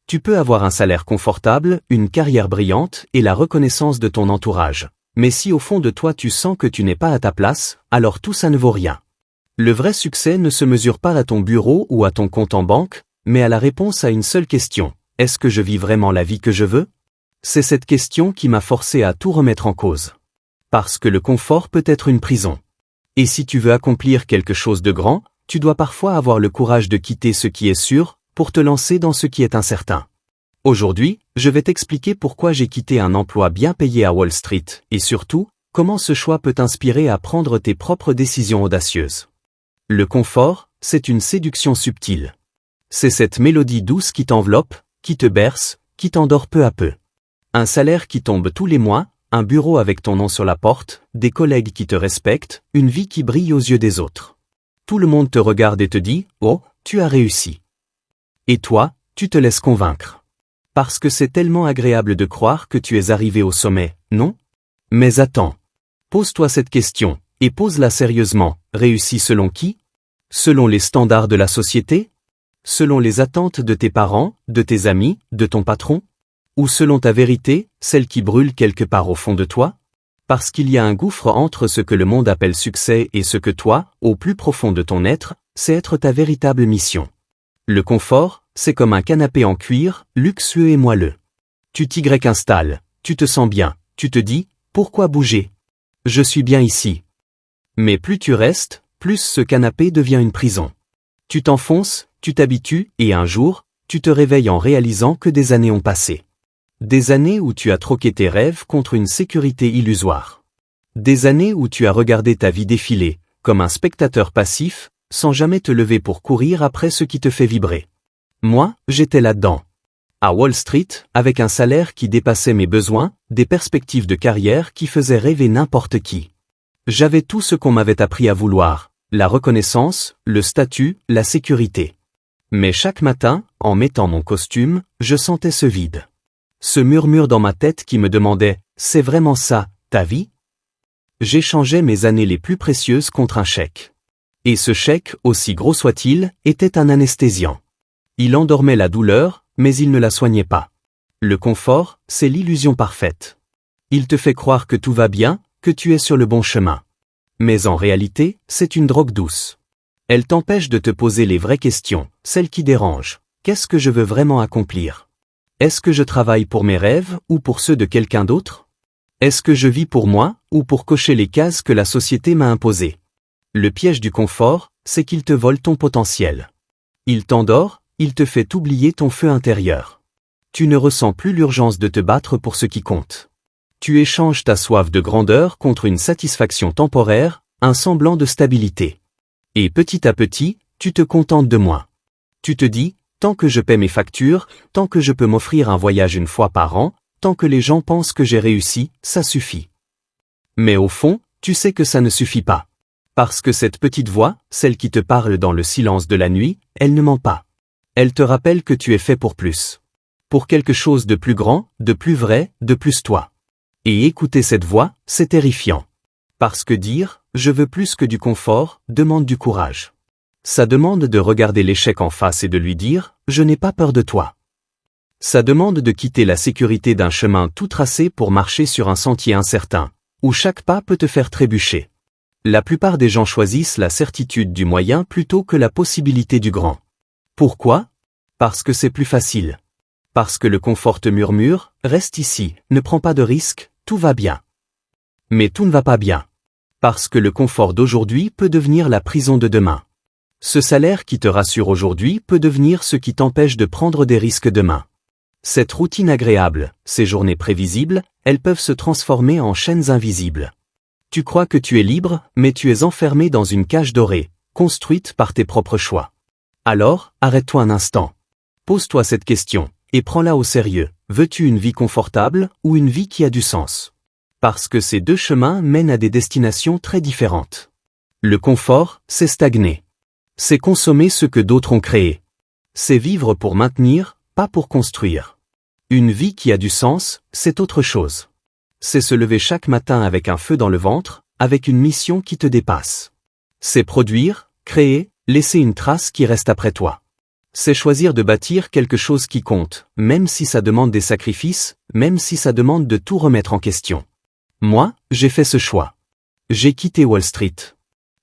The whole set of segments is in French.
Tu peux avoir un salaire confortable, une carrière brillante et la reconnaissance de ton entourage. Mais si au fond de toi tu sens que tu n'es pas à ta place, alors tout ça ne vaut rien. Le vrai succès ne se mesure pas à ton bureau ou à ton compte en banque, mais à la réponse à une seule question. Est-ce que je vis vraiment la vie que je veux? C'est cette question qui m'a forcé à tout remettre en cause. Parce que le confort peut être une prison. Et si tu veux accomplir quelque chose de grand, tu dois parfois avoir le courage de quitter ce qui est sûr, pour te lancer dans ce qui est incertain. Aujourd'hui, je vais t'expliquer pourquoi j'ai quitté un emploi bien payé à Wall Street, et surtout, comment ce choix peut t'inspirer à prendre tes propres décisions audacieuses. Le confort, c'est une séduction subtile. C'est cette mélodie douce qui t'enveloppe, qui te berce, qui t'endort peu à peu. Un salaire qui tombe tous les mois, un bureau avec ton nom sur la porte, des collègues qui te respectent, une vie qui brille aux yeux des autres. Tout le monde te regarde et te dit « Oh, tu as réussi ». Et toi, tu te laisses convaincre. Parce que c'est tellement agréable de croire que tu es arrivé au sommet, non? Mais attends. Pose-toi cette question, et pose-la sérieusement. Réussi selon qui? Selon les standards de la société? Selon les attentes de tes parents, de tes amis, de ton patron? Ou selon ta vérité, celle qui brûle quelque part au fond de toi? Parce qu'il y a un gouffre entre ce que le monde appelle succès et ce que toi, au plus profond de ton être, c'est être ta véritable mission. Le confort, c'est comme un canapé en cuir, luxueux et moelleux. Tu t'y installes, tu te sens bien, tu te dis, pourquoi bouger? Je suis bien ici. Mais plus tu restes, plus ce canapé devient une prison. Tu t'enfonces, tu t'habitues, et un jour, tu te réveilles en réalisant que des années ont passé. Des années où tu as troqué tes rêves contre une sécurité illusoire. Des années où tu as regardé ta vie défiler, comme un spectateur passif, sans jamais te lever pour courir après ce qui te fait vibrer. Moi, j'étais là-dedans. À Wall Street, avec un salaire qui dépassait mes besoins, des perspectives de carrière qui faisaient rêver n'importe qui. J'avais tout ce qu'on m'avait appris à vouloir, la reconnaissance, le statut, la sécurité. Mais chaque matin, en mettant mon costume, je sentais ce vide. Ce murmure dans ma tête qui me demandait « C'est vraiment ça, ta vie ?» J'échangeais mes années les plus précieuses contre un chèque. Et ce chèque, aussi gros soit-il, était un anesthésiant. Il endormait la douleur, mais il ne la soignait pas. Le confort, c'est l'illusion parfaite. Il te fait croire que tout va bien, que tu es sur le bon chemin. Mais en réalité, c'est une drogue douce. Elle t'empêche de te poser les vraies questions, celles qui dérangent. Qu'est-ce que je veux vraiment accomplir? Est-ce que je travaille pour mes rêves ou pour ceux de quelqu'un d'autre? Est-ce que je vis pour moi ou pour cocher les cases que la société m'a imposées? Le piège du confort, c'est qu'il te vole ton potentiel. Il t'endort, il te fait oublier ton feu intérieur. Tu ne ressens plus l'urgence de te battre pour ce qui compte. Tu échanges ta soif de grandeur contre une satisfaction temporaire, un semblant de stabilité. Et petit à petit, tu te contentes de moins. Tu te dis, tant que je paie mes factures, tant que je peux m'offrir un voyage une fois par an, tant que les gens pensent que j'ai réussi, ça suffit. Mais au fond, tu sais que ça ne suffit pas. Parce que cette petite voix, celle qui te parle dans le silence de la nuit, elle ne ment pas. Elle te rappelle que tu es fait pour plus. Pour quelque chose de plus grand, de plus vrai, de plus toi. Et écouter cette voix, c'est terrifiant. Parce que dire « je veux plus que du confort » demande du courage. Ça demande de regarder l'échec en face et de lui dire « je n'ai pas peur de toi ». Ça demande de quitter la sécurité d'un chemin tout tracé pour marcher sur un sentier incertain, où chaque pas peut te faire trébucher. La plupart des gens choisissent la certitude du moyen plutôt que la possibilité du grand. Pourquoi? Parce que c'est plus facile. Parce que le confort te murmure, reste ici, ne prends pas de risques, tout va bien. Mais tout ne va pas bien. Parce que le confort d'aujourd'hui peut devenir la prison de demain. Ce salaire qui te rassure aujourd'hui peut devenir ce qui t'empêche de prendre des risques demain. Cette routine agréable, ces journées prévisibles, elles peuvent se transformer en chaînes invisibles. Tu crois que tu es libre, mais tu es enfermé dans une cage dorée, construite par tes propres choix. Alors, arrête-toi un instant. Pose-toi cette question, et prends-la au sérieux. Veux-tu une vie confortable, ou une vie qui a du sens? Parce que ces deux chemins mènent à des destinations très différentes. Le confort, c'est stagner. C'est consommer ce que d'autres ont créé. C'est vivre pour maintenir, pas pour construire. Une vie qui a du sens, c'est autre chose. C'est se lever chaque matin avec un feu dans le ventre, avec une mission qui te dépasse. C'est produire, créer, laisser une trace qui reste après toi. C'est choisir de bâtir quelque chose qui compte, même si ça demande des sacrifices, même si ça demande de tout remettre en question. Moi, j'ai fait ce choix. J'ai quitté Wall Street.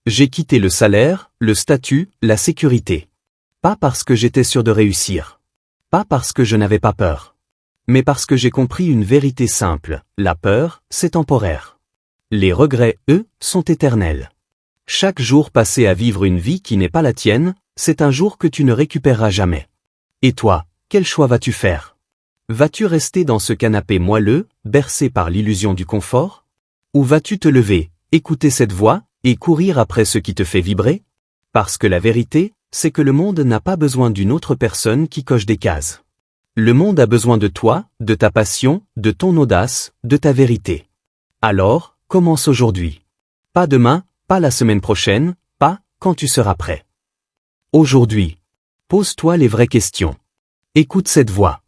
J'ai quitté le salaire, le statut, la sécurité. Pas parce que j'étais sûr de réussir. Pas parce que je n'avais pas peur. Mais parce que j'ai compris une vérité simple, la peur, c'est temporaire. Les regrets, eux, sont éternels. Chaque jour passé à vivre une vie qui n'est pas la tienne, c'est un jour que tu ne récupéreras jamais. Et toi, quel choix vas-tu faire? Vas-tu rester dans ce canapé moelleux, bercé par l'illusion du confort? Ou vas-tu te lever, écouter cette voix, et courir après ce qui te fait vibrer? Parce que la vérité, c'est que le monde n'a pas besoin d'une autre personne qui coche des cases. Le monde a besoin de toi, de ta passion, de ton audace, de ta vérité. Alors, commence aujourd'hui. Pas demain, pas la semaine prochaine, pas quand tu seras prêt. Aujourd'hui. Pose-toi les vraies questions. Écoute cette voix.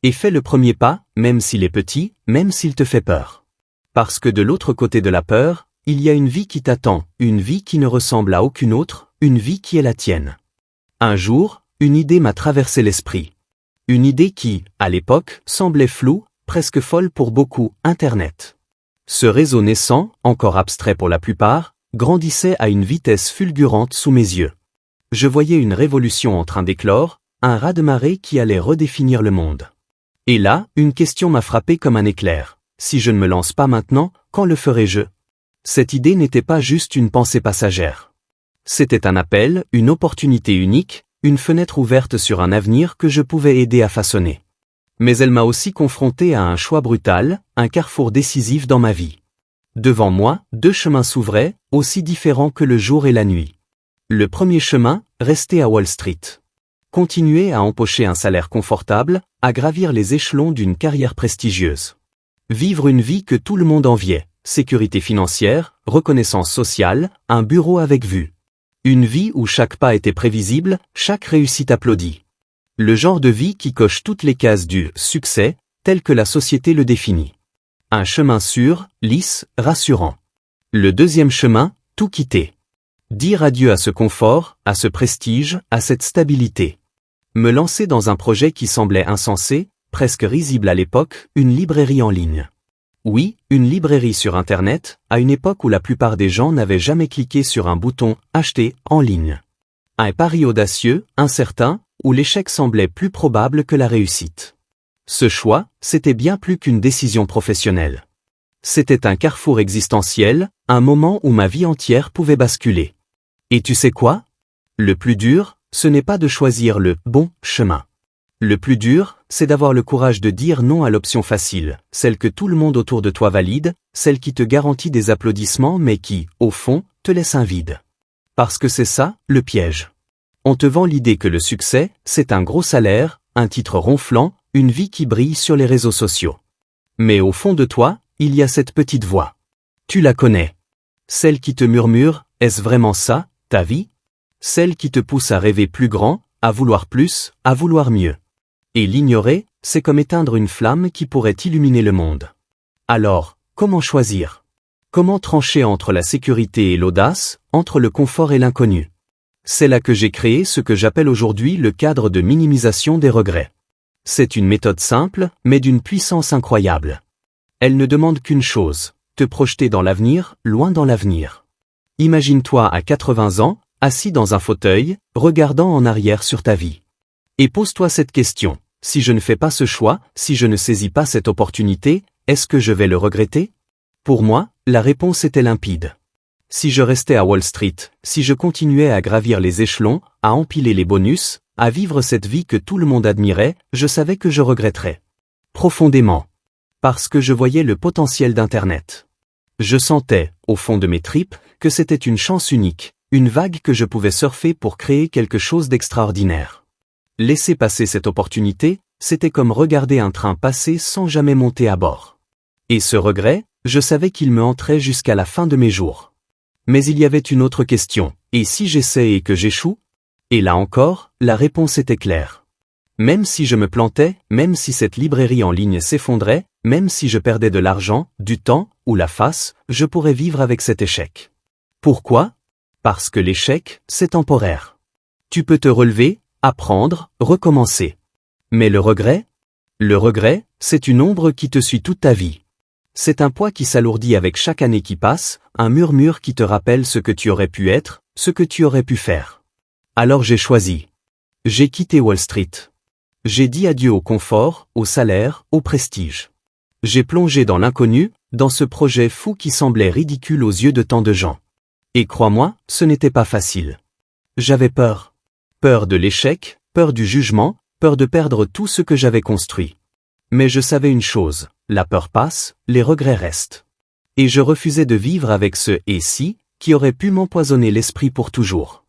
Et fais le premier pas, même s'il est petit, même s'il te fait peur. Parce que de l'autre côté de la peur, il y a une vie qui t'attend, une vie qui ne ressemble à aucune autre, une vie qui est la tienne. Un jour, une idée m'a traversé l'esprit. Une idée qui, à l'époque, semblait floue, presque folle pour beaucoup, Internet. Ce réseau naissant, encore abstrait pour la plupart, grandissait à une vitesse fulgurante sous mes yeux. Je voyais une révolution en train d'éclore, un raz-de-marée qui allait redéfinir le monde. Et là, une question m'a frappé comme un éclair. Si je ne me lance pas maintenant, quand le ferai-je? Cette idée n'était pas juste une pensée passagère. C'était un appel, une opportunité unique, une fenêtre ouverte sur un avenir que je pouvais aider à façonner. Mais elle m'a aussi confronté à un choix brutal, un carrefour décisif dans ma vie. Devant moi, deux chemins s'ouvraient, aussi différents que le jour et la nuit. Le premier chemin, rester à Wall Street. Continuer à empocher un salaire confortable, à gravir les échelons d'une carrière prestigieuse. Vivre une vie que tout le monde enviait, sécurité financière, reconnaissance sociale, un bureau avec vue. Une vie où chaque pas était prévisible, chaque réussite applaudie. Le genre de vie qui coche toutes les cases du succès, tel que la société le définit. Un chemin sûr, lisse, rassurant. Le deuxième chemin, tout quitter. Dire adieu à ce confort, à ce prestige, à cette stabilité. Me lancer dans un projet qui semblait insensé, presque risible à l'époque, une librairie en ligne. Oui, une librairie sur Internet, à une époque où la plupart des gens n'avaient jamais cliqué sur un bouton « Acheter » en ligne. Un pari audacieux, incertain, où l'échec semblait plus probable que la réussite. Ce choix, c'était bien plus qu'une décision professionnelle. C'était un carrefour existentiel, un moment où ma vie entière pouvait basculer. Et tu sais quoi? Le plus dur, ce n'est pas de choisir le bon chemin. Le plus dur, c'est d'avoir le courage de dire non à l'option facile, celle que tout le monde autour de toi valide, celle qui te garantit des applaudissements mais qui, au fond, te laisse un vide. Parce que c'est ça, le piège. On te vend l'idée que le succès, c'est un gros salaire, un titre ronflant, une vie qui brille sur les réseaux sociaux. Mais au fond de toi, il y a cette petite voix. Tu la connais. Celle qui te murmure, est-ce vraiment ça, ta vie? Celle qui te pousse à rêver plus grand, à vouloir plus, à vouloir mieux. Et l'ignorer, c'est comme éteindre une flamme qui pourrait illuminer le monde. Alors, comment choisir? Comment trancher entre la sécurité et l'audace, entre le confort et l'inconnu? C'est là que j'ai créé ce que j'appelle aujourd'hui le cadre de minimisation des regrets. C'est une méthode simple, mais d'une puissance incroyable. Elle ne demande qu'une chose, te projeter dans l'avenir, loin dans l'avenir. Imagine-toi à 80 ans, assis dans un fauteuil, regardant en arrière sur ta vie. Et pose-toi cette question. Si je ne fais pas ce choix, si je ne saisis pas cette opportunité, est-ce que je vais le regretter? Pour moi, la réponse était limpide. Si je restais à Wall Street, si je continuais à gravir les échelons, à empiler les bonus, à vivre cette vie que tout le monde admirait, je savais que je regretterais. Profondément. Parce que je voyais le potentiel d'Internet. Je sentais, au fond de mes tripes, que c'était une chance unique, une vague que je pouvais surfer pour créer quelque chose d'extraordinaire. Laisser passer cette opportunité, c'était comme regarder un train passer sans jamais monter à bord. Et ce regret, je savais qu'il me hanterait jusqu'à la fin de mes jours. Mais il y avait une autre question, et si j'essaie et que j'échoue? Et là encore, la réponse était claire. Même si je me plantais, même si cette librairie en ligne s'effondrait, même si je perdais de l'argent, du temps, ou la face, je pourrais vivre avec cet échec. Pourquoi? Parce que l'échec, c'est temporaire. Tu peux te relever, apprendre, recommencer. Mais le regret? Le regret, c'est une ombre qui te suit toute ta vie. C'est un poids qui s'alourdit avec chaque année qui passe, un murmure qui te rappelle ce que tu aurais pu être, ce que tu aurais pu faire. Alors j'ai choisi. J'ai quitté Wall Street. J'ai dit adieu au confort, au salaire, au prestige. J'ai plongé dans l'inconnu, dans ce projet fou qui semblait ridicule aux yeux de tant de gens. Et crois-moi, ce n'était pas facile. J'avais peur. Peur de l'échec, peur du jugement, peur de perdre tout ce que j'avais construit. Mais je savais une chose, la peur passe, les regrets restent. Et je refusais de vivre avec ce « et si » qui aurait pu m'empoisonner l'esprit pour toujours.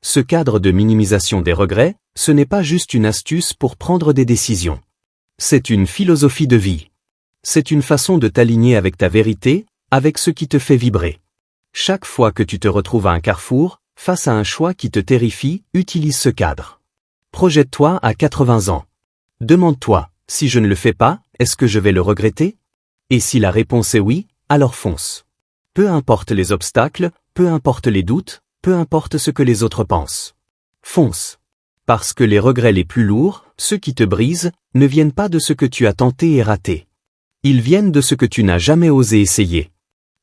Ce cadre de minimisation des regrets, ce n'est pas juste une astuce pour prendre des décisions. C'est une philosophie de vie. C'est une façon de t'aligner avec ta vérité, avec ce qui te fait vibrer. Chaque fois que tu te retrouves à un carrefour, face à un choix qui te terrifie, utilise ce cadre. Projette-toi à 80 ans. Demande-toi, si je ne le fais pas, est-ce que je vais le regretter? Et si la réponse est oui, alors fonce. Peu importe les obstacles, peu importe les doutes, peu importe ce que les autres pensent. Fonce. Parce que les regrets les plus lourds, ceux qui te brisent, ne viennent pas de ce que tu as tenté et raté. Ils viennent de ce que tu n'as jamais osé essayer.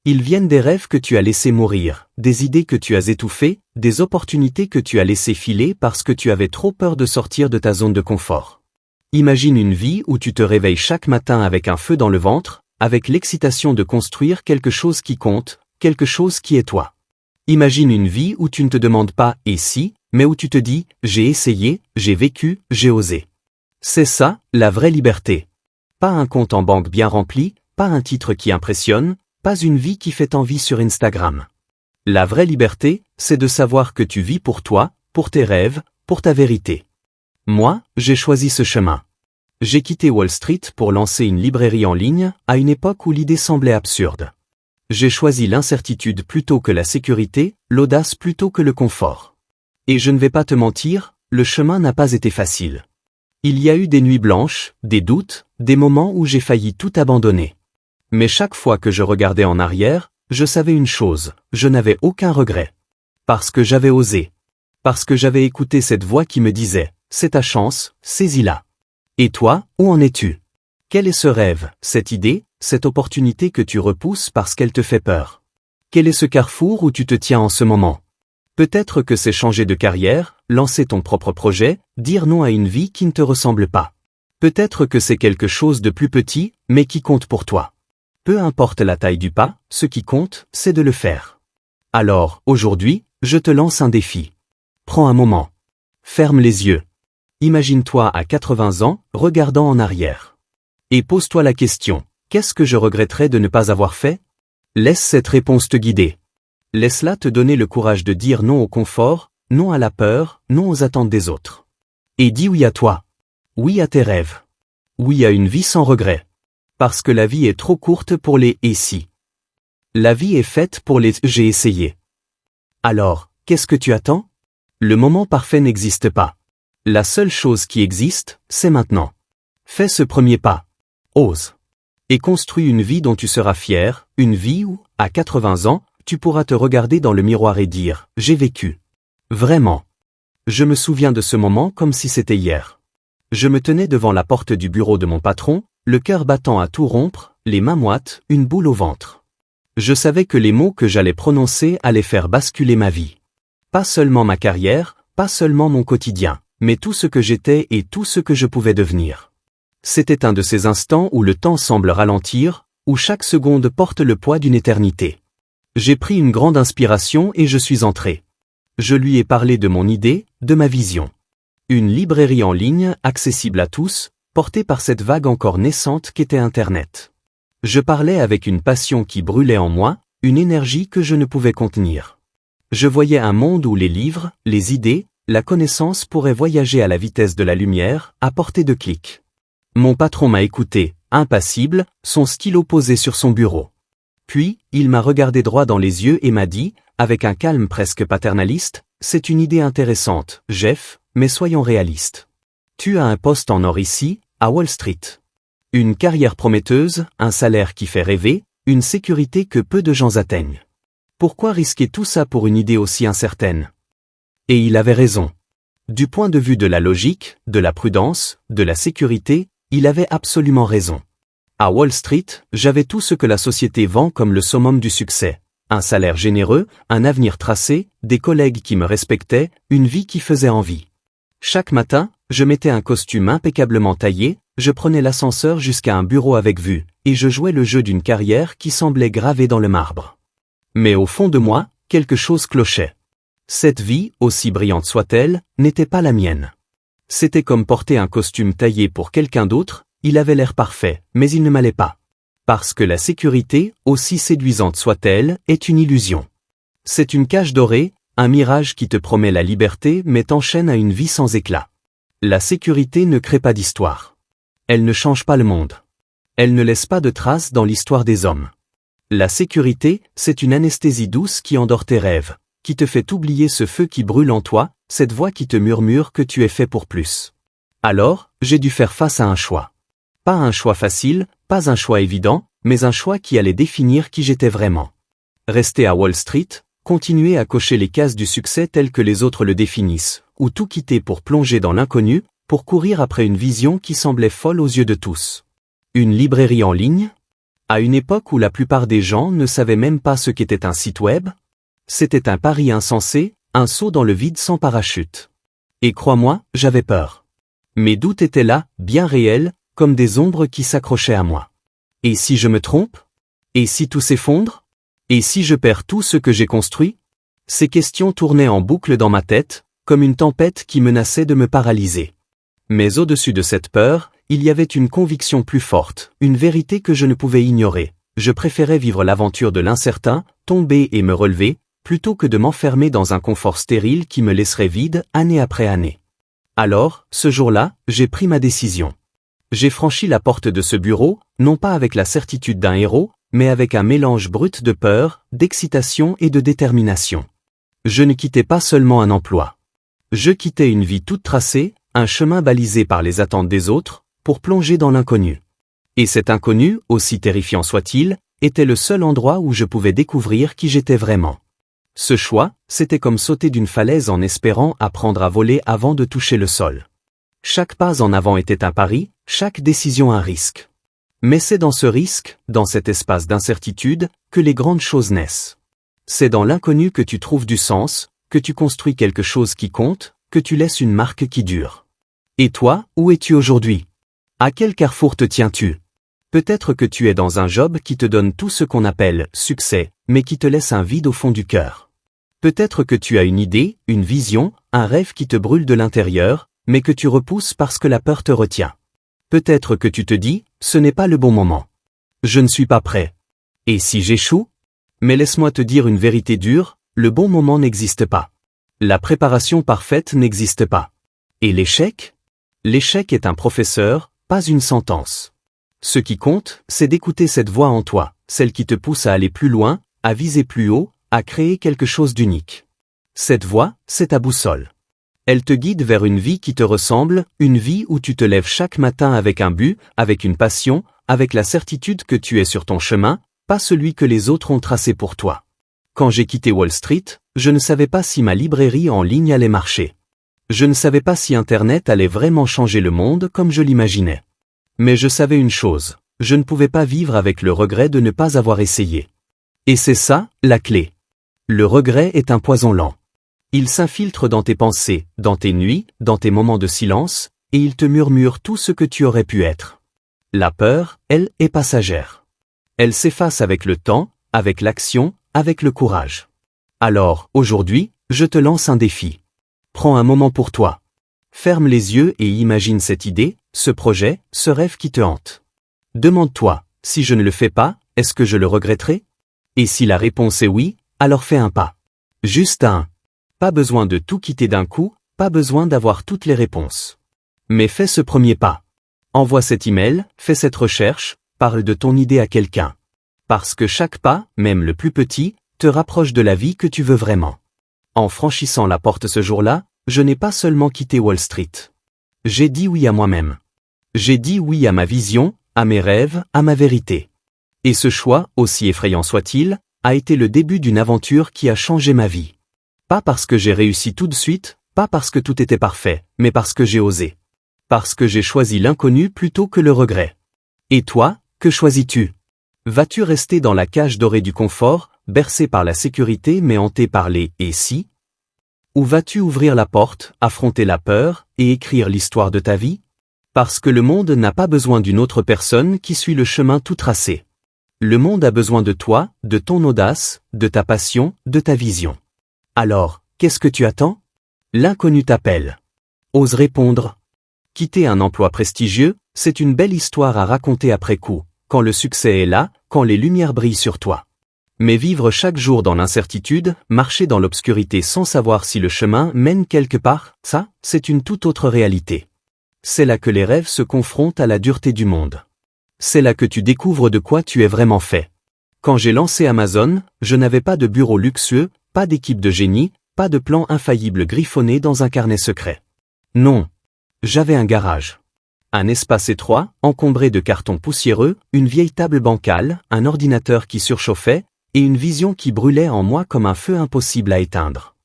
Ils viennent des rêves que tu as laissés mourir, des idées que tu as étouffées, des opportunités que tu as laissées filer parce que tu avais trop peur de sortir de ta zone de confort. Imagine une vie où tu te réveilles chaque matin avec un feu dans le ventre, avec l'excitation de construire quelque chose qui compte, quelque chose qui est toi. Imagine une vie où tu ne te demandes pas « et si », mais où tu te dis « j'ai essayé, j'ai vécu, j'ai osé ». C'est ça, la vraie liberté. Pas un compte en banque bien rempli, pas un titre qui impressionne, pas une vie qui fait envie sur Instagram. La vraie liberté, c'est de savoir que tu vis pour toi, pour tes rêves, pour ta vérité. Moi, j'ai choisi ce chemin. J'ai quitté Wall Street pour lancer une librairie en ligne, à une époque où l'idée semblait absurde. J'ai choisi l'incertitude plutôt que la sécurité, l'audace plutôt que le confort. Et je ne vais pas te mentir, le chemin n'a pas été facile. Il y a eu des nuits blanches, des doutes, des moments où j'ai failli tout abandonner. Mais chaque fois que je regardais en arrière, je savais une chose, je n'avais aucun regret. Parce que j'avais osé. Parce que j'avais écouté cette voix qui me disait, c'est ta chance, saisis-la. Et toi, où en es-tu? Quel est ce rêve, cette idée, cette opportunité que tu repousses parce qu'elle te fait peur? Quel est ce carrefour où tu te tiens en ce moment? Peut-être que c'est changer de carrière, lancer ton propre projet, dire non à une vie qui ne te ressemble pas. Peut-être que c'est quelque chose de plus petit, mais qui compte pour toi. Peu importe la taille du pas, ce qui compte, c'est de le faire. Alors, aujourd'hui, je te lance un défi. Prends un moment. Ferme les yeux. Imagine-toi à 80 ans, regardant en arrière. Et pose-toi la question, qu'est-ce que je regretterais de ne pas avoir fait? Laisse cette réponse te guider. Laisse-la te donner le courage de dire non au confort, non à la peur, non aux attentes des autres. Et dis oui à toi. Oui à tes rêves. Oui à une vie sans regret. Parce que la vie est trop courte pour les « et si ». La vie est faite pour les « j'ai essayé ». Alors, qu'est-ce que tu attends? Le moment parfait n'existe pas. La seule chose qui existe, c'est maintenant. Fais ce premier pas. Ose. Et construis une vie dont tu seras fier, une vie où, à 80 ans, tu pourras te regarder dans le miroir et dire « j'ai vécu ». Vraiment. Je me souviens de ce moment comme si c'était hier. Je me tenais devant la porte du bureau de mon patron, le cœur battant à tout rompre, les mains moites, une boule au ventre. Je savais que les mots que j'allais prononcer allaient faire basculer ma vie. Pas seulement ma carrière, pas seulement mon quotidien, mais tout ce que j'étais et tout ce que je pouvais devenir. C'était un de ces instants où le temps semble ralentir, où chaque seconde porte le poids d'une éternité. J'ai pris une grande inspiration et je suis entré. Je lui ai parlé de mon idée, de ma vision. Une librairie en ligne, accessible à tous, portée par cette vague encore naissante qu'était Internet. Je parlais avec une passion qui brûlait en moi, une énergie que je ne pouvais contenir. Je voyais un monde où les livres, les idées, la connaissance pourraient voyager à la vitesse de la lumière, à portée de clic. Mon patron m'a écouté, impassible, son stylo posé sur son bureau. Puis, il m'a regardé droit dans les yeux et m'a dit, avec un calme presque paternaliste, « C'est une idée intéressante, Jeff, mais soyons réalistes. Tu as un poste en or ici, à Wall Street. Une carrière prometteuse, un salaire qui fait rêver, une sécurité que peu de gens atteignent. Pourquoi risquer tout ça pour une idée aussi incertaine? » Et il avait raison. Du point de vue de la logique, de la prudence, de la sécurité, il avait absolument raison. À Wall Street, j'avais tout ce que la société vend comme le summum du succès. Un salaire généreux, un avenir tracé, des collègues qui me respectaient, une vie qui faisait envie. Chaque matin, je mettais un costume impeccablement taillé, je prenais l'ascenseur jusqu'à un bureau avec vue, et je jouais le jeu d'une carrière qui semblait gravée dans le marbre. Mais au fond de moi, quelque chose clochait. Cette vie, aussi brillante soit-elle, n'était pas la mienne. C'était comme porter un costume taillé pour quelqu'un d'autre, il avait l'air parfait, mais il ne m'allait pas. Parce que la sécurité, aussi séduisante soit-elle, est une illusion. C'est une cage dorée, un mirage qui te promet la liberté mais t'enchaîne à une vie sans éclat. La sécurité ne crée pas d'histoire. Elle ne change pas le monde. Elle ne laisse pas de traces dans l'histoire des hommes. La sécurité, c'est une anesthésie douce qui endort tes rêves, qui te fait oublier ce feu qui brûle en toi, cette voix qui te murmure que tu es fait pour plus. Alors, j'ai dû faire face à un choix. Pas un choix facile, pas un choix évident, mais un choix qui allait définir qui j'étais vraiment. Rester à Wall Street, continuer à cocher les cases du succès telles que les autres le définissent, ou tout quitter pour plonger dans l'inconnu, pour courir après une vision qui semblait folle aux yeux de tous. Une librairie en ligne? À une époque où la plupart des gens ne savaient même pas ce qu'était un site web? C'était un pari insensé, un saut dans le vide sans parachute. Et crois-moi, j'avais peur. Mes doutes étaient là, bien réels, comme des ombres qui s'accrochaient à moi. Et si je me trompe? Et si tout s'effondre? Et si je perds tout ce que j'ai construit? Ces questions tournaient en boucle dans ma tête, comme une tempête qui menaçait de me paralyser. Mais au-dessus de cette peur, il y avait une conviction plus forte, une vérité que je ne pouvais ignorer. Je préférais vivre l'aventure de l'incertain, tomber et me relever, plutôt que de m'enfermer dans un confort stérile qui me laisserait vide, année après année. Alors, ce jour-là, j'ai pris ma décision. J'ai franchi la porte de ce bureau, non pas avec la certitude d'un héros, mais avec un mélange brut de peur, d'excitation et de détermination. Je ne quittais pas seulement un emploi. Je quittais une vie toute tracée, un chemin balisé par les attentes des autres, pour plonger dans l'inconnu. Et cet inconnu, aussi terrifiant soit-il, était le seul endroit où je pouvais découvrir qui j'étais vraiment. Ce choix, c'était comme sauter d'une falaise en espérant apprendre à voler avant de toucher le sol. Chaque pas en avant était un pari, chaque décision un risque. Mais c'est dans ce risque, dans cet espace d'incertitude, que les grandes choses naissent. C'est dans l'inconnu que tu trouves du sens, que tu construis quelque chose qui compte, que tu laisses une marque qui dure. Et toi, où es-tu aujourd'hui? À quel carrefour te tiens-tu? Peut-être que tu es dans un job qui te donne tout ce qu'on appelle succès, mais qui te laisse un vide au fond du cœur. Peut-être que tu as une idée, une vision, un rêve qui te brûle de l'intérieur, mais que tu repousses parce que la peur te retient. Peut-être que tu te dis, ce n'est pas le bon moment. Je ne suis pas prêt. Et si j'échoue? Mais laisse-moi te dire une vérité dure, le bon moment n'existe pas. La préparation parfaite n'existe pas. Et l'échec? L'échec est un professeur, pas une sentence. Ce qui compte, c'est d'écouter cette voix en toi, celle qui te pousse à aller plus loin, à viser plus haut, à créer quelque chose d'unique. Cette voix, c'est ta boussole. Elle te guide vers une vie qui te ressemble, une vie où tu te lèves chaque matin avec un but, avec une passion, avec la certitude que tu es sur ton chemin, pas celui que les autres ont tracé pour toi. Quand j'ai quitté Wall Street, je ne savais pas si ma librairie en ligne allait marcher. Je ne savais pas si Internet allait vraiment changer le monde comme je l'imaginais. Mais je savais une chose, je ne pouvais pas vivre avec le regret de ne pas avoir essayé. Et c'est ça, la clé. Le regret est un poison lent. Il s'infiltre dans tes pensées, dans tes nuits, dans tes moments de silence, et il te murmure tout ce que tu aurais pu être. La peur, elle, est passagère. Elle s'efface avec le temps, avec l'action, avec le courage. Alors, aujourd'hui, je te lance un défi. Prends un moment pour toi. Ferme les yeux et imagine cette idée, ce projet, ce rêve qui te hante. Demande-toi, si je ne le fais pas, est-ce que je le regretterai? Et si la réponse est oui, alors fais un pas. Juste un. Pas besoin de tout quitter d'un coup, pas besoin d'avoir toutes les réponses. Mais fais ce premier pas. Envoie cet email, fais cette recherche, parle de ton idée à quelqu'un. Parce que chaque pas, même le plus petit, te rapproche de la vie que tu veux vraiment. En franchissant la porte ce jour-là, je n'ai pas seulement quitté Wall Street. J'ai dit oui à moi-même. J'ai dit oui à ma vision, à mes rêves, à ma vérité. Et ce choix, aussi effrayant soit-il, a été le début d'une aventure qui a changé ma vie. Pas parce que j'ai réussi tout de suite, Pas parce que tout était parfait, mais parce que j'ai osé. Parce que j'ai choisi l'inconnu plutôt que le regret. Et toi, que choisis-tu? Vas-tu rester dans la cage dorée du confort, bercé par la sécurité mais hanté par les « et si » Ou vas-tu ouvrir la porte, affronter la peur, et écrire l'histoire de ta vie? Parce que le monde n'a pas besoin d'une autre personne qui suit le chemin tout tracé. Le monde a besoin de toi, de ton audace, de ta passion, de ta vision. Alors, qu'est-ce que tu attends? L'inconnu t'appelle. Ose répondre. Quitter un emploi prestigieux, c'est une belle histoire à raconter après coup, quand le succès est là, quand les lumières brillent sur toi. Mais vivre chaque jour dans l'incertitude, marcher dans l'obscurité sans savoir si le chemin mène quelque part, ça, c'est une toute autre réalité. C'est là que les rêves se confrontent à la dureté du monde. C'est là que tu découvres de quoi tu es vraiment fait. Quand j'ai lancé Amazon, je n'avais pas de bureau luxueux, pas d'équipe de génie, pas de plan infaillible griffonné dans un carnet secret. Non. J'avais un garage. Un espace étroit, encombré de cartons poussiéreux, une vieille table bancale, un ordinateur qui surchauffait, et une vision qui brûlait en moi comme un feu impossible à éteindre.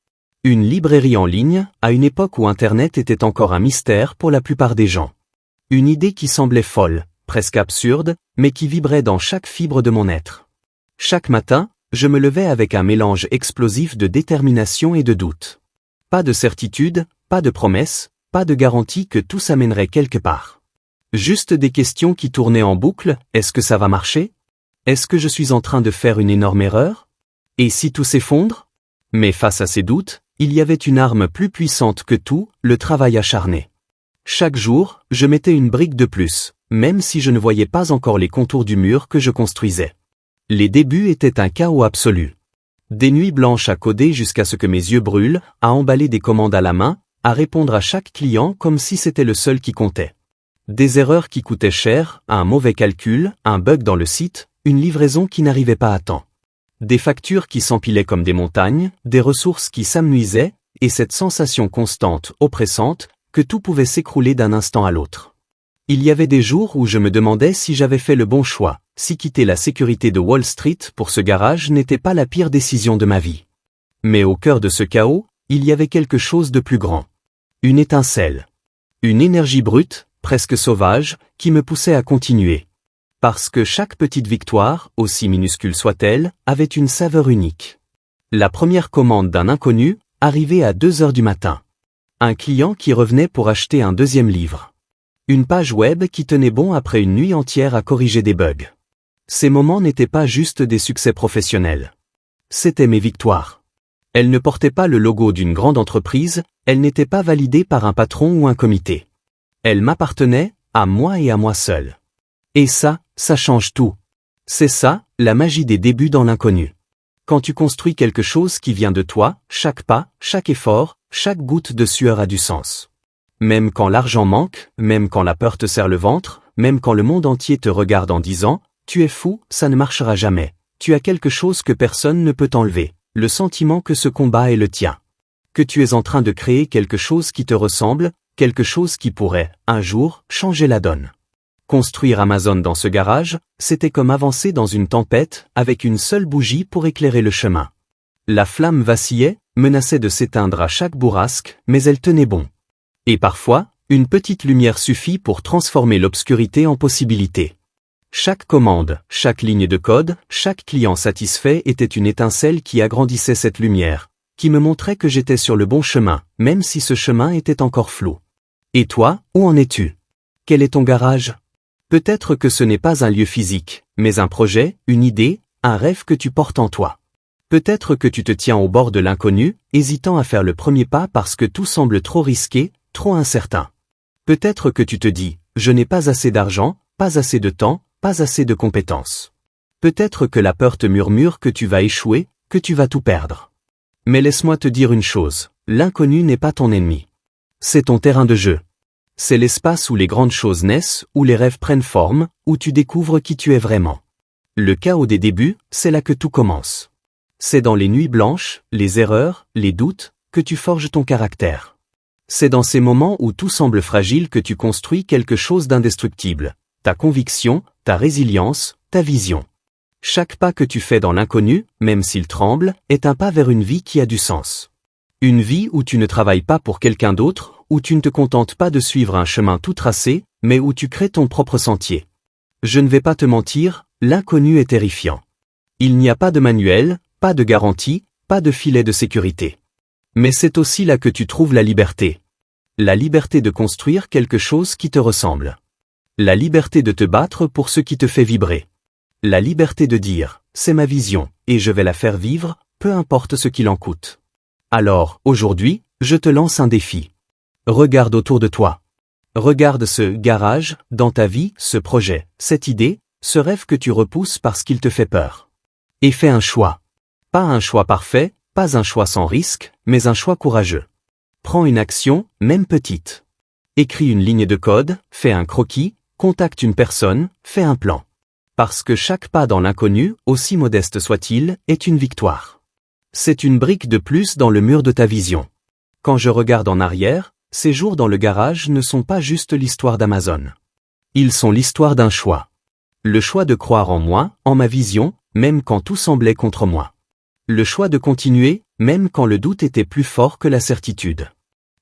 Une librairie en ligne, à une époque où Internet était encore un mystère pour la plupart des gens. Une idée qui semblait folle, presque absurde, mais qui vibrait dans chaque fibre de mon être. Chaque matin, je me levais avec un mélange explosif de détermination et de doute. Pas de certitude, pas de promesse, pas de garantie que tout s'amènerait quelque part. Juste des questions qui tournaient en boucle, est-ce que ça va marcher? Est-ce que je suis en train de faire une énorme erreur? Et si tout s'effondre? Mais face à ces doutes, il y avait une arme plus puissante que tout, le travail acharné. Chaque jour, je mettais une brique de plus, même si je ne voyais pas encore les contours du mur que je construisais. Les débuts étaient un chaos absolu. Des nuits blanches à coder jusqu'à ce que mes yeux brûlent, à emballer des commandes à la main, à répondre à chaque client comme si c'était le seul qui comptait. Des erreurs qui coûtaient cher, un mauvais calcul, un bug dans le site, une livraison qui n'arrivait pas à temps. Des factures qui s'empilaient comme des montagnes, des ressources qui s'amenuisaient, et cette sensation constante, oppressante, que tout pouvait s'écrouler d'un instant à l'autre. Il y avait des jours où je me demandais si j'avais fait le bon choix, si quitter la sécurité de Wall Street pour ce garage n'était pas la pire décision de ma vie. Mais au cœur de ce chaos, il y avait quelque chose de plus grand. Une étincelle. Une énergie brute, presque sauvage, qui me poussait à continuer. Parce que chaque petite victoire, aussi minuscule soit-elle, avait une saveur unique. La première commande d'un inconnu, arrivée à 2 heures du matin. Un client qui revenait pour acheter un deuxième livre. Une page web qui tenait bon après une nuit entière à corriger des bugs. Ces moments n'étaient pas juste des succès professionnels. C'étaient mes victoires. Elles ne portaient pas le logo d'une grande entreprise, elles n'étaient pas validées par un patron ou un comité. Elles m'appartenaient, à moi et à moi seul. Et ça change tout. C'est ça, la magie des débuts dans l'inconnu. Quand tu construis quelque chose qui vient de toi, chaque pas, chaque effort, chaque goutte de sueur a du sens. Même quand l'argent manque, même quand la peur te serre le ventre, même quand le monde entier te regarde en disant « Tu es fou, ça ne marchera jamais », tu as quelque chose que personne ne peut t'enlever, le sentiment que ce combat est le tien. Que tu es en train de créer quelque chose qui te ressemble, quelque chose qui pourrait, un jour, changer la donne. Construire Amazon dans ce garage, c'était comme avancer dans une tempête, avec une seule bougie pour éclairer le chemin. La flamme vacillait, menaçait de s'éteindre à chaque bourrasque, mais elle tenait bon. Et parfois, une petite lumière suffit pour transformer l'obscurité en possibilité. Chaque commande, chaque ligne de code, chaque client satisfait était une étincelle qui agrandissait cette lumière, qui me montrait que j'étais sur le bon chemin, même si ce chemin était encore flou. Et toi, où en es-tu? Quel est ton garage? Peut-être que ce n'est pas un lieu physique, mais un projet, une idée, un rêve que tu portes en toi. Peut-être que tu te tiens au bord de l'inconnu, hésitant à faire le premier pas parce que tout semble trop risqué, trop incertain. Peut-être que tu te dis, je n'ai pas assez d'argent, pas assez de temps, pas assez de compétences. Peut-être que la peur te murmure que tu vas échouer, que tu vas tout perdre. Mais laisse-moi te dire une chose, l'inconnu n'est pas ton ennemi. C'est ton terrain de jeu. C'est l'espace où les grandes choses naissent, où les rêves prennent forme, où tu découvres qui tu es vraiment. Le chaos des débuts, c'est là que tout commence. C'est dans les nuits blanches, les erreurs, les doutes, que tu forges ton caractère. C'est dans ces moments où tout semble fragile que tu construis quelque chose d'indestructible. Ta conviction, ta résilience, ta vision. Chaque pas que tu fais dans l'inconnu, même s'il tremble, est un pas vers une vie qui a du sens. Une vie où tu ne travailles pas pour quelqu'un d'autre, où tu ne te contentes pas de suivre un chemin tout tracé, mais où tu crées ton propre sentier. Je ne vais pas te mentir, l'inconnu est terrifiant. Il n'y a pas de manuel, pas de garantie, pas de filet de sécurité. Mais c'est aussi là que tu trouves la liberté. La liberté de construire quelque chose qui te ressemble. La liberté de te battre pour ce qui te fait vibrer. La liberté de dire, c'est ma vision, et je vais la faire vivre, peu importe ce qu'il en coûte. Alors, aujourd'hui, je te lance un défi. Regarde autour de toi. Regarde ce garage, dans ta vie, ce projet, cette idée, ce rêve que tu repousses parce qu'il te fait peur. Et fais un choix. Pas un choix parfait, pas un choix sans risque, mais un choix courageux. Prends une action, même petite. Écris une ligne de code, fais un croquis, contacte une personne, fais un plan. Parce que chaque pas dans l'inconnu, aussi modeste soit-il, est une victoire. C'est une brique de plus dans le mur de ta vision. Quand je regarde en arrière, ces jours dans le garage ne sont pas juste l'histoire d'Amazon. Ils sont l'histoire d'un choix. Le choix de croire en moi, en ma vision, même quand tout semblait contre moi. Le choix de continuer, même quand le doute était plus fort que la certitude.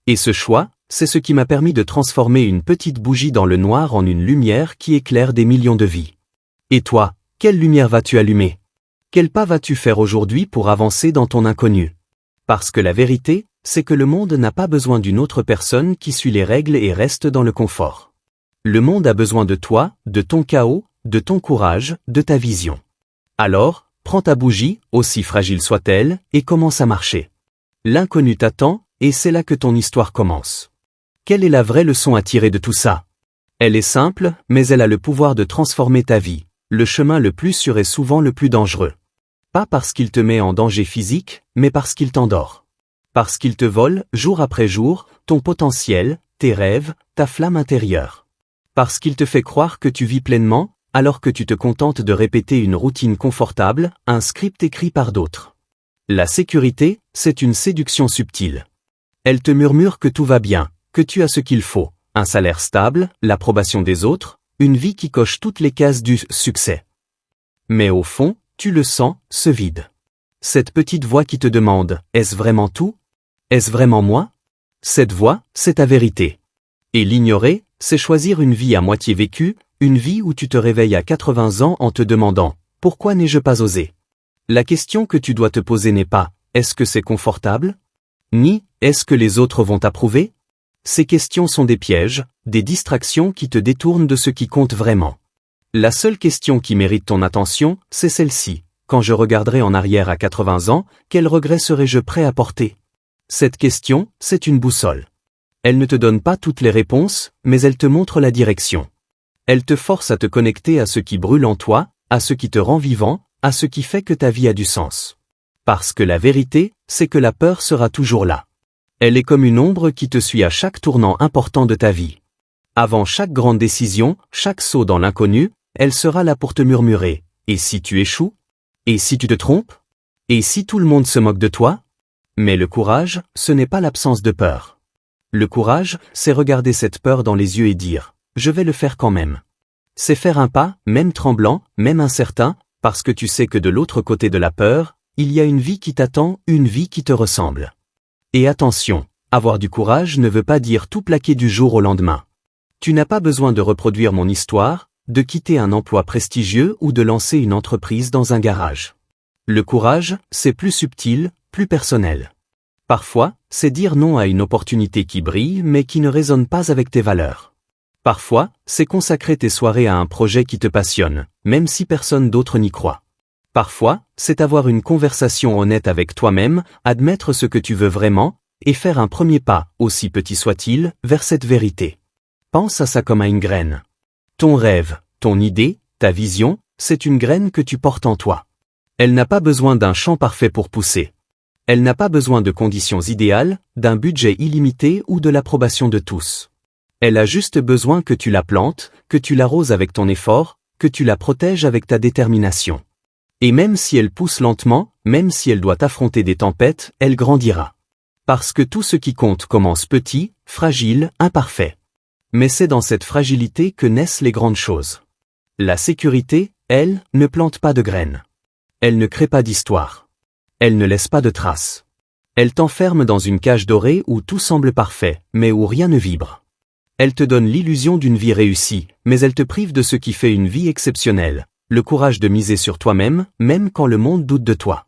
Et ce choix, c'est ce qui m'a permis de transformer une petite bougie dans le noir en une lumière qui éclaire des millions de vies. Et toi, quelle lumière vas-tu allumer? Quel pas vas-tu faire aujourd'hui pour avancer dans ton inconnu? Parce que la vérité, c'est que le monde n'a pas besoin d'une autre personne qui suit les règles et reste dans le confort. Le monde a besoin de toi, de ton chaos, de ton courage, de ta vision. Alors, prends ta bougie, aussi fragile soit-elle, et commence à marcher. L'inconnu t'attend, et c'est là que ton histoire commence. Quelle est la vraie leçon à tirer de tout ça? Elle est simple, mais elle a le pouvoir de transformer ta vie. Le chemin le plus sûr est souvent le plus dangereux. Pas parce qu'il te met en danger physique, mais parce qu'il t'endort. Parce qu'il te vole, jour après jour, ton potentiel, tes rêves, ta flamme intérieure. Parce qu'il te fait croire que tu vis pleinement, alors que tu te contentes de répéter une routine confortable, un script écrit par d'autres. La sécurité, c'est une séduction subtile. Elle te murmure que tout va bien, que tu as ce qu'il faut, un salaire stable, l'approbation des autres, une vie qui coche toutes les cases du succès. Mais au fond, tu le sens, ce vide. Cette petite voix qui te demande, est-ce vraiment tout? Est-ce vraiment moi? Cette voix, c'est ta vérité. Et l'ignorer, c'est choisir une vie à moitié vécue, une vie où tu te réveilles à 80 ans en te demandant, pourquoi n'ai-je pas osé? La question que tu dois te poser n'est pas, est-ce que c'est confortable? Ni, est-ce que les autres vont approuver? Ces questions sont des pièges, des distractions qui te détournent de ce qui compte vraiment. La seule question qui mérite ton attention, c'est celle-ci. Quand je regarderai en arrière à 80 ans, quel regret serais-je prêt à porter? Cette question, c'est une boussole. Elle ne te donne pas toutes les réponses, mais elle te montre la direction. Elle te force à te connecter à ce qui brûle en toi, à ce qui te rend vivant, à ce qui fait que ta vie a du sens. Parce que la vérité, c'est que la peur sera toujours là. Elle est comme une ombre qui te suit à chaque tournant important de ta vie. Avant chaque grande décision, chaque saut dans l'inconnu, elle sera là pour te murmurer. Et si tu échoues? Et si tu te trompes? Et si tout le monde se moque de toi? Mais le courage, ce n'est pas l'absence de peur. Le courage, c'est regarder cette peur dans les yeux et dire, je vais le faire quand même. C'est faire un pas, même tremblant, même incertain, parce que tu sais que de l'autre côté de la peur, il y a une vie qui t'attend, une vie qui te ressemble. Et attention, avoir du courage ne veut pas dire tout plaquer du jour au lendemain. Tu n'as pas besoin de reproduire mon histoire, de quitter un emploi prestigieux ou de lancer une entreprise dans un garage. Le courage, c'est plus subtil, plus personnel. Parfois, c'est dire non à une opportunité qui brille mais qui ne résonne pas avec tes valeurs. Parfois, c'est consacrer tes soirées à un projet qui te passionne, même si personne d'autre n'y croit. Parfois, c'est avoir une conversation honnête avec toi-même, admettre ce que tu veux vraiment, et faire un premier pas, aussi petit soit-il, vers cette vérité. Pense à ça comme à une graine. Ton rêve, ton idée, ta vision, c'est une graine que tu portes en toi. Elle n'a pas besoin d'un champ parfait pour pousser. Elle n'a pas besoin de conditions idéales, d'un budget illimité ou de l'approbation de tous. Elle a juste besoin que tu la plantes, que tu l'arroses avec ton effort, que tu la protèges avec ta détermination. Et même si elle pousse lentement, même si elle doit affronter des tempêtes, elle grandira. Parce que tout ce qui compte commence petit, fragile, imparfait. Mais c'est dans cette fragilité que naissent les grandes choses. La sécurité, elle, ne plante pas de graines. Elle ne crée pas d'histoire. Elle ne laisse pas de traces. Elle t'enferme dans une cage dorée où tout semble parfait, mais où rien ne vibre. Elle te donne l'illusion d'une vie réussie, mais elle te prive de ce qui fait une vie exceptionnelle, le courage de miser sur toi-même, même quand le monde doute de toi.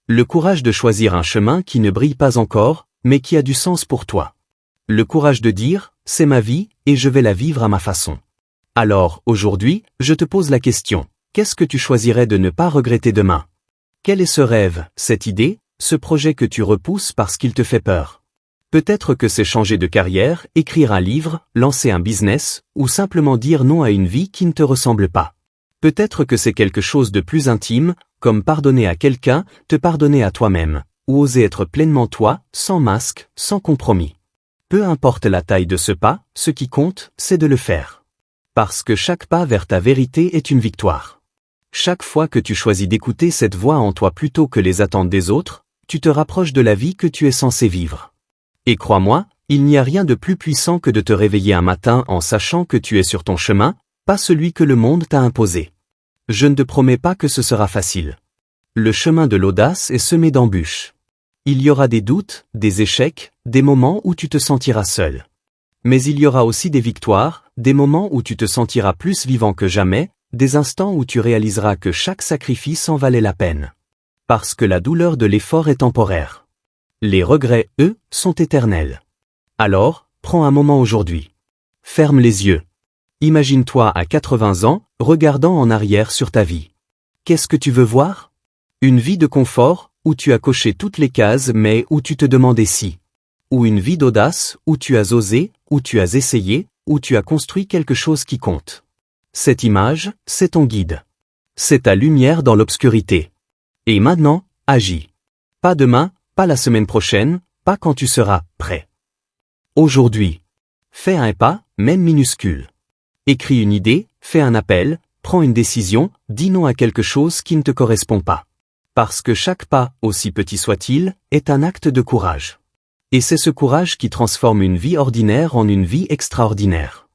Le courage de choisir un chemin qui ne brille pas encore, mais qui a du sens pour toi. Le courage de dire, c'est ma vie, et je vais la vivre à ma façon. Alors, aujourd'hui, je te pose la question, qu'est-ce que tu choisirais de ne pas regretter demain? Quel est ce rêve, cette idée, ce projet que tu repousses parce qu'il te fait peur? Peut-être que c'est changer de carrière, écrire un livre, lancer un business, ou simplement dire non à une vie qui ne te ressemble pas. Peut-être que c'est quelque chose de plus intime, comme pardonner à quelqu'un, te pardonner à toi-même, ou oser être pleinement toi, sans masque, sans compromis. Peu importe la taille de ce pas, ce qui compte, c'est de le faire. Parce que chaque pas vers ta vérité est une victoire. Chaque fois que tu choisis d'écouter cette voix en toi plutôt que les attentes des autres, tu te rapproches de la vie que tu es censé vivre. Et crois-moi, il n'y a rien de plus puissant que de te réveiller un matin en sachant que tu es sur ton chemin, pas celui que le monde t'a imposé. Je ne te promets pas que ce sera facile. Le chemin de l'audace est semé d'embûches. Il y aura des doutes, des échecs, des moments où tu te sentiras seul. Mais il y aura aussi des victoires, des moments où tu te sentiras plus vivant que jamais, des instants où tu réaliseras que chaque sacrifice en valait la peine. Parce que la douleur de l'effort est temporaire. Les regrets, eux, sont éternels. Alors, prends un moment aujourd'hui. Ferme les yeux. Imagine-toi à 80 ans, regardant en arrière sur ta vie. Qu'est-ce que tu veux voir? Une vie de confort, où tu as coché toutes les cases mais où tu te demandais si. Ou une vie d'audace, où tu as osé, où tu as essayé, où tu as construit quelque chose qui compte. Cette image, c'est ton guide. C'est ta lumière dans l'obscurité. Et maintenant, agis. Pas demain, pas la semaine prochaine, pas quand tu seras prêt. Aujourd'hui. Fais un pas, même minuscule. Écris une idée, fais un appel, prends une décision, dis non à quelque chose qui ne te correspond pas. Parce que chaque pas, aussi petit soit-il, est un acte de courage. Et c'est ce courage qui transforme une vie ordinaire en une vie extraordinaire.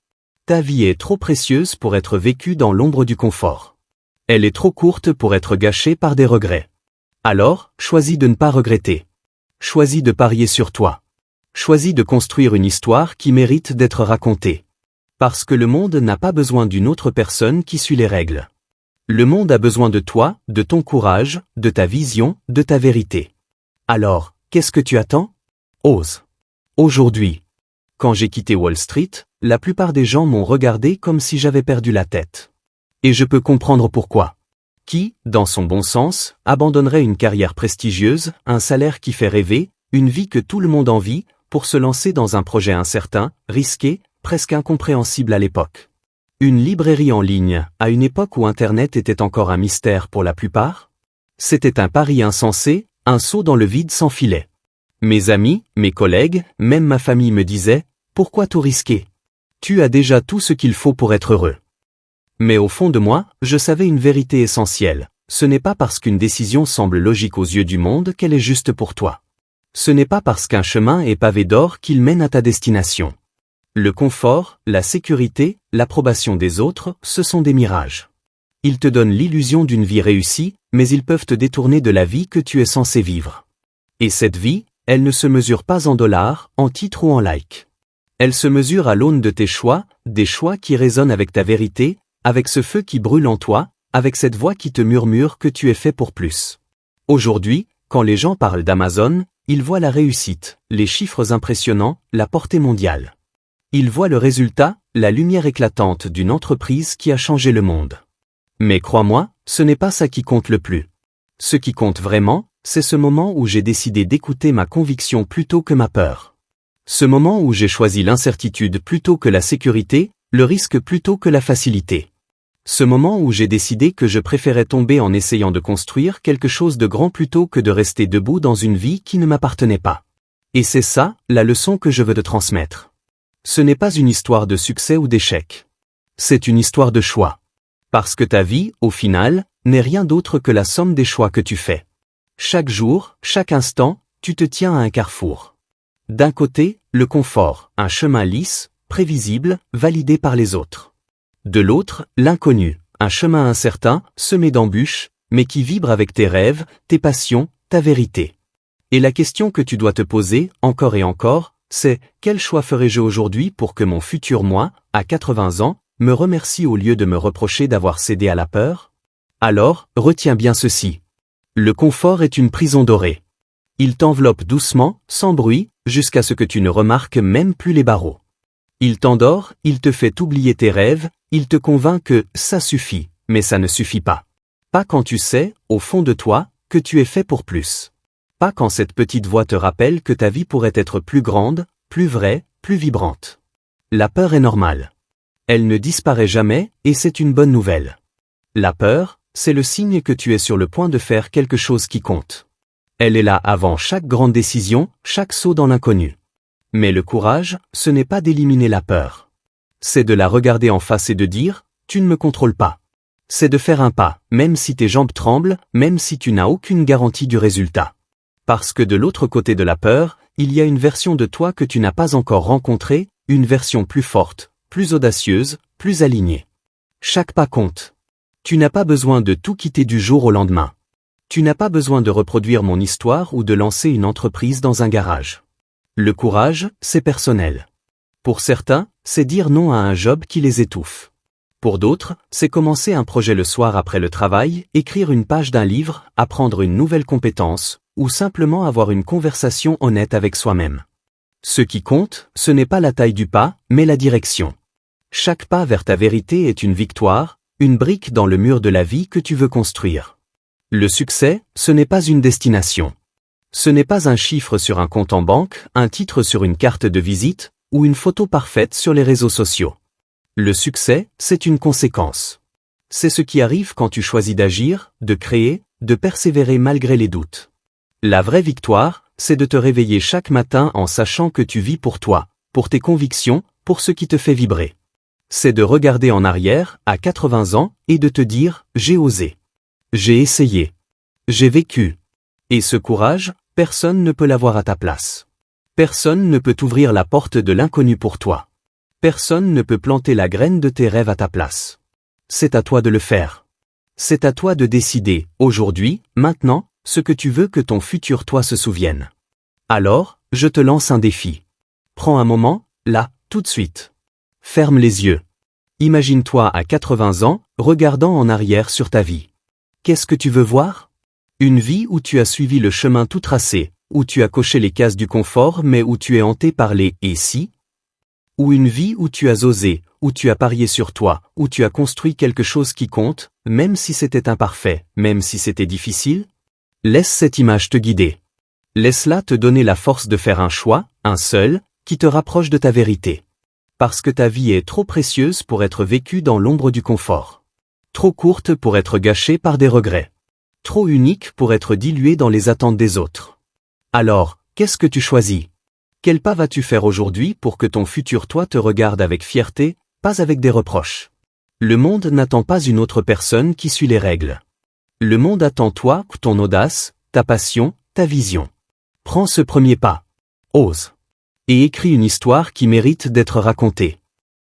Ta vie est trop précieuse pour être vécue dans l'ombre du confort. Elle est trop courte pour être gâchée par des regrets. Alors, choisis de ne pas regretter. Choisis de parier sur toi. Choisis de construire une histoire qui mérite d'être racontée. Parce que le monde n'a pas besoin d'une autre personne qui suit les règles. Le monde a besoin de toi, de ton courage, de ta vision, de ta vérité. Alors, qu'est-ce que tu attends? Ose. Aujourd'hui. Quand j'ai quitté Wall Street, la plupart des gens m'ont regardé comme si j'avais perdu la tête. Et je peux comprendre pourquoi. Qui, dans son bon sens, abandonnerait une carrière prestigieuse, un salaire qui fait rêver, une vie que tout le monde envie, pour se lancer dans un projet incertain, risqué, presque incompréhensible à l'époque? Une librairie en ligne, à une époque où Internet était encore un mystère pour la plupart? C'était un pari insensé, un saut dans le vide sans filet. Mes amis, mes collègues, même ma famille me disaient, pourquoi tout risquer? Tu as déjà tout ce qu'il faut pour être heureux. Mais au fond de moi, je savais une vérité essentielle. Ce n'est pas parce qu'une décision semble logique aux yeux du monde qu'elle est juste pour toi. Ce n'est pas parce qu'un chemin est pavé d'or qu'il mène à ta destination. Le confort, la sécurité, l'approbation des autres, ce sont des mirages. Ils te donnent l'illusion d'une vie réussie, mais ils peuvent te détourner de la vie que tu es censé vivre. Et cette vie, elle ne se mesure pas en dollars, en titres ou en likes. Elle se mesure à l'aune de tes choix, des choix qui résonnent avec ta vérité, avec ce feu qui brûle en toi, avec cette voix qui te murmure que tu es fait pour plus. Aujourd'hui, quand les gens parlent d'Amazon, ils voient la réussite, les chiffres impressionnants, la portée mondiale. Ils voient le résultat, la lumière éclatante d'une entreprise qui a changé le monde. Mais crois-moi, ce n'est pas ça qui compte le plus. Ce qui compte vraiment, c'est ce moment où j'ai décidé d'écouter ma conviction plutôt que ma peur. Ce moment où j'ai choisi l'incertitude plutôt que la sécurité, le risque plutôt que la facilité. Ce moment où j'ai décidé que je préférais tomber en essayant de construire quelque chose de grand plutôt que de rester debout dans une vie qui ne m'appartenait pas. Et c'est ça, la leçon que je veux te transmettre. Ce n'est pas une histoire de succès ou d'échec. C'est une histoire de choix. Parce que ta vie, au final, n'est rien d'autre que la somme des choix que tu fais. Chaque jour, chaque instant, tu te tiens à un carrefour. D'un côté, le confort, un chemin lisse, prévisible, validé par les autres. De l'autre, l'inconnu, un chemin incertain, semé d'embûches, mais qui vibre avec tes rêves, tes passions, ta vérité. Et la question que tu dois te poser, encore et encore, c'est « Quel choix ferai-je aujourd'hui pour que mon futur moi, à 80 ans, me remercie au lieu de me reprocher d'avoir cédé à la peur ?» Alors, retiens bien ceci. Le confort est une prison dorée. Il t'enveloppe doucement, sans bruit, jusqu'à ce que tu ne remarques même plus les barreaux. Il t'endort, il te fait oublier tes rêves, il te convainc que « ça suffit », mais ça ne suffit pas. Pas quand tu sais, au fond de toi, que tu es fait pour plus. Pas quand cette petite voix te rappelle que ta vie pourrait être plus grande, plus vraie, plus vibrante. La peur est normale. Elle ne disparaît jamais, et c'est une bonne nouvelle. La peur, c'est le signe que tu es sur le point de faire quelque chose qui compte. Elle est là avant chaque grande décision, chaque saut dans l'inconnu. Mais le courage, ce n'est pas d'éliminer la peur. C'est de la regarder en face et de dire « tu ne me contrôles pas ». C'est de faire un pas, même si tes jambes tremblent, même si tu n'as aucune garantie du résultat. Parce que de l'autre côté de la peur, il y a une version de toi que tu n'as pas encore rencontrée, une version plus forte, plus audacieuse, plus alignée. Chaque pas compte. Tu n'as pas besoin de tout quitter du jour au lendemain. Tu n'as pas besoin de reproduire mon histoire ou de lancer une entreprise dans un garage. Le courage, c'est personnel. Pour certains, c'est dire non à un job qui les étouffe. Pour d'autres, c'est commencer un projet le soir après le travail, écrire une page d'un livre, apprendre une nouvelle compétence, ou simplement avoir une conversation honnête avec soi-même. Ce qui compte, ce n'est pas la taille du pas, mais la direction. Chaque pas vers ta vérité est une victoire, une brique dans le mur de la vie que tu veux construire. Le succès, ce n'est pas une destination. Ce n'est pas un chiffre sur un compte en banque, un titre sur une carte de visite, ou une photo parfaite sur les réseaux sociaux. Le succès, c'est une conséquence. C'est ce qui arrive quand tu choisis d'agir, de créer, de persévérer malgré les doutes. La vraie victoire, c'est de te réveiller chaque matin en sachant que tu vis pour toi, pour tes convictions, pour ce qui te fait vibrer. C'est de regarder en arrière, à 80 ans, et de te dire « j'ai osé. J'ai essayé. J'ai vécu. » Et ce courage, personne ne peut l'avoir à ta place. Personne ne peut t'ouvrir la porte de l'inconnu pour toi. Personne ne peut planter la graine de tes rêves à ta place. C'est à toi de le faire. C'est à toi de décider, aujourd'hui, maintenant, ce que tu veux que ton futur toi se souvienne. Alors, je te lance un défi. Prends un moment, là, tout de suite. Ferme les yeux. Imagine-toi à 80 ans, regardant en arrière sur ta vie. Qu'est-ce que tu veux voir? Une vie où tu as suivi le chemin tout tracé, où tu as coché les cases du confort mais où tu es hanté par les « et si » ? Ou une vie où tu as osé, où tu as parié sur toi, où tu as construit quelque chose qui compte, même si c'était imparfait, même si c'était difficile? Laisse cette image te guider. Laisse-la te donner la force de faire un choix, un seul, qui te rapproche de ta vérité. Parce que ta vie est trop précieuse pour être vécue dans l'ombre du confort. Trop courte pour être gâchée par des regrets. Trop unique pour être diluée dans les attentes des autres. Alors, qu'est-ce que tu choisis? Quel pas vas-tu faire aujourd'hui pour que ton futur toi te regarde avec fierté, pas avec des reproches? Le monde n'attend pas une autre personne qui suit les règles. Le monde attend toi, ton audace, ta passion, ta vision. Prends ce premier pas. Ose. Et écris une histoire qui mérite d'être racontée.